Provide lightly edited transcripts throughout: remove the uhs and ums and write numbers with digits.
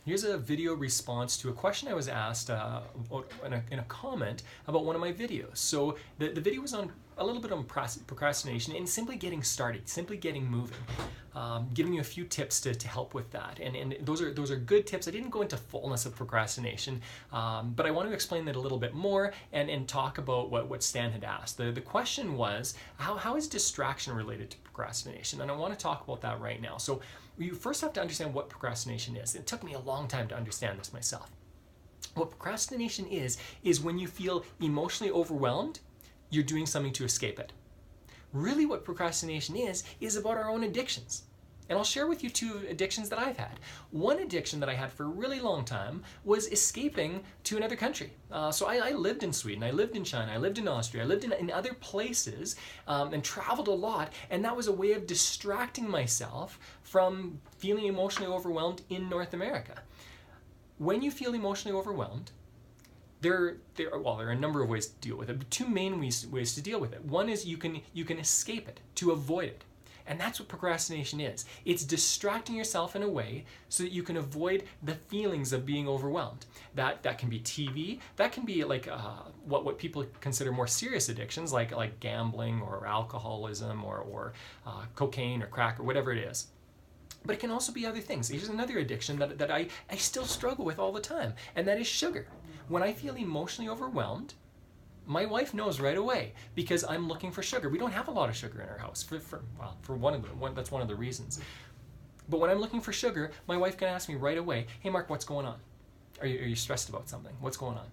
Here's a video response to a question I was asked in a comment about one of my videos. So the video was on a little bit on procrastination and simply getting started, simply getting moving. Giving you a few tips to help with that. And those are good tips. I didn't go into fullness of procrastination, but I want to explain that a little bit more and talk about what Stan had asked. The question was, how is distraction related to procrastination? And I want to talk about that right now. So you first have to understand what procrastination is. It took me a long time to understand this myself. What procrastination is when you feel emotionally overwhelmed, you're doing something to escape it. Really what procrastination is about our own addictions. And I'll share with you two addictions that I've had. One addiction that I had for a really long time was escaping to another country. So I lived in Sweden, I lived in China, I lived in Austria, I lived in other places and traveled a lot, and that was a way of distracting myself from feeling emotionally overwhelmed in North America. When you feel emotionally overwhelmed, there are a number of ways to deal with it, but two main ways to deal with it. One is you can escape it, to avoid it. And that's what procrastination is. It's distracting yourself in a way so that you can avoid the feelings of being overwhelmed. That can be TV, that can be like what people consider more serious addictions, like gambling or alcoholism or cocaine or crack or whatever it is. But it can also be other things. Here's another addiction that I still struggle with all the time, and that is sugar. When I feel emotionally overwhelmed, my wife knows right away because I'm looking for sugar. We don't have a lot of sugar in our house that's one of the reasons. But when I'm looking for sugar, my wife can ask me right away, "Hey Mark, what's going on? Are you stressed about something? What's going on?"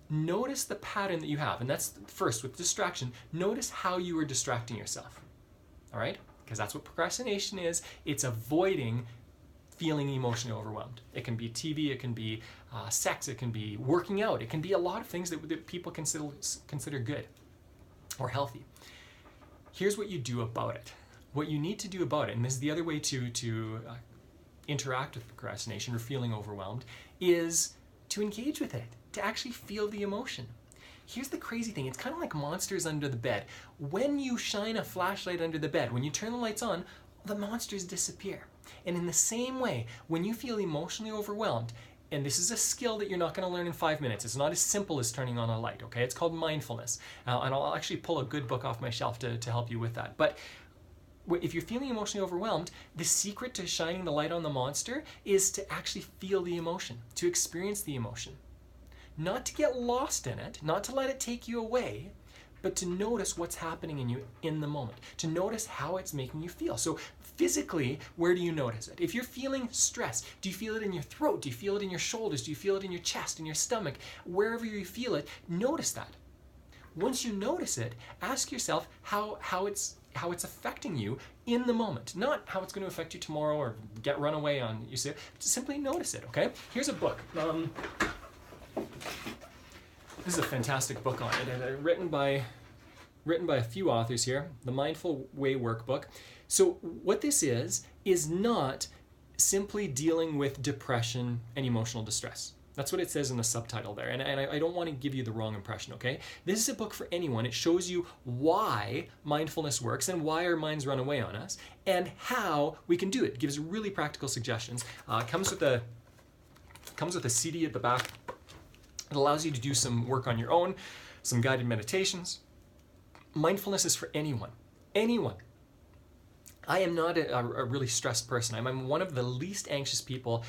Notice the pattern that you have, and that's first with distraction. Notice how you are distracting yourself. All right? Because that's what procrastination is. It's avoiding feeling emotionally overwhelmed. It can be TV, it can be sex, it can be working out, it can be a lot of things that people consider good or healthy. Here's what you do about it. What you need to do about it, and this is the other way to interact with procrastination or feeling overwhelmed, is to engage with it, to actually feel the emotion. Here's the crazy thing, it's kind of like monsters under the bed. When you shine a flashlight under the bed, when you turn the lights on, the monsters disappear. And in the same way, when you feel emotionally overwhelmed, and this is a skill that you're not going to learn in 5 minutes. It's not as simple as turning on a light, okay? It's called mindfulness. And I'll actually pull a good book off my shelf to help you with that. But if you're feeling emotionally overwhelmed, the secret to shining the light on the monster is to actually feel the emotion, to experience the emotion. Not to get lost in it, not to let it take you away, but to notice what's happening in you in the moment, to notice how it's making you feel. So physically, where do you notice it? If you're feeling stress, do you feel it in your throat? Do you feel it in your shoulders? Do you feel it in your chest, in your stomach? Wherever you feel it, notice that. Once you notice it, ask yourself how it's affecting you in the moment, not how it's going to affect you tomorrow or run away on you. Simply notice it, okay? Here's a book. This is a fantastic book on it, and written by a few authors here, the Mindful Way Workbook. So what this is not simply dealing with depression and emotional distress. That's what it says in the subtitle there, and I don't want to give you the wrong impression, okay? This is a book for anyone. It shows you why mindfulness works and why our minds run away on us and how we can do it. It gives really practical suggestions. It comes with a CD at the back. It allows you to do some work on your own, some guided meditations. Mindfulness is for anyone. Anyone. I am not a really stressed person. I'm one of the least anxious people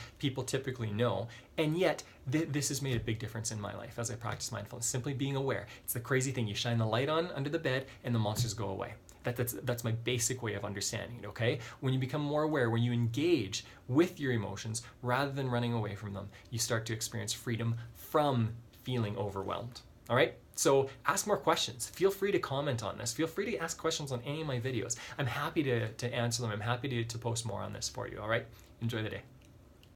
typically know, and yet this has made a big difference in my life as I practice mindfulness. Simply being aware. It's the crazy thing. You shine the light on under the bed and the monsters go away. That's my basic way of understanding it, okay? When you become more aware, when you engage with your emotions rather than running away from them, you start to experience freedom from feeling overwhelmed. All right? So ask more questions. Feel free to comment on this. Feel free to ask questions on any of my videos. I'm happy to answer them. I'm happy to post more on this for you, all right? Enjoy the day.